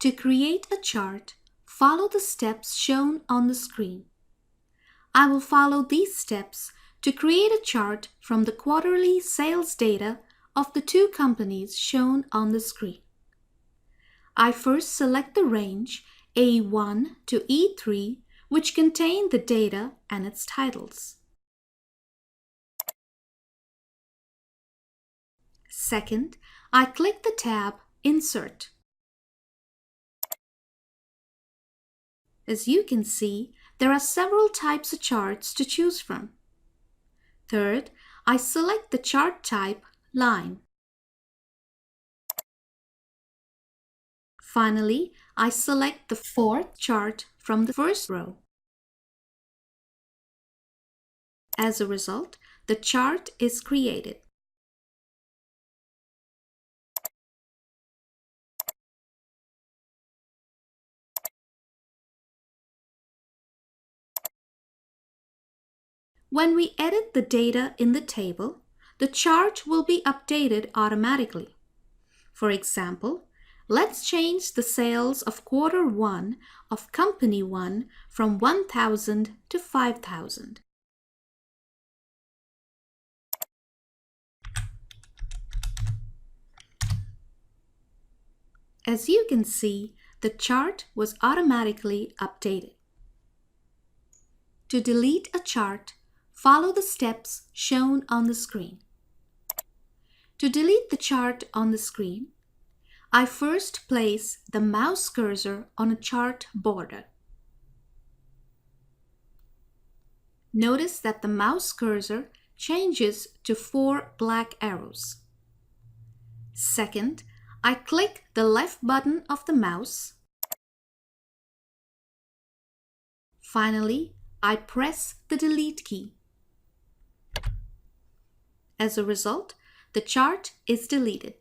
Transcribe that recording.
To create a chart, follow the steps shown on the screen. I will follow these steps to create a chart from the quarterly sales data of the two companies shown on the screen. I first select the range A1 to E3, which contain the data and its titles. Second, I click the tab Insert. As you can see, there are several types of charts to choose from. Third, I select the chart type Line. Finally, I select the fourth chart from the first row. As a result, the chart is created. When we edit the data in the table, the chart will be updated automatically. For example, let's change the sales of quarter 1 of company 1 from 1,000 to 5,000. As you can see, the chart was automatically updated. To delete a chart, follow the steps shown on the screen. To delete the chart on the screen, I first place the mouse cursor on a chart border. Notice that the mouse cursor changes to 4 black arrows. Second, I click the left button of the mouse. Finally, I press the delete key. As a result, the chart is deleted.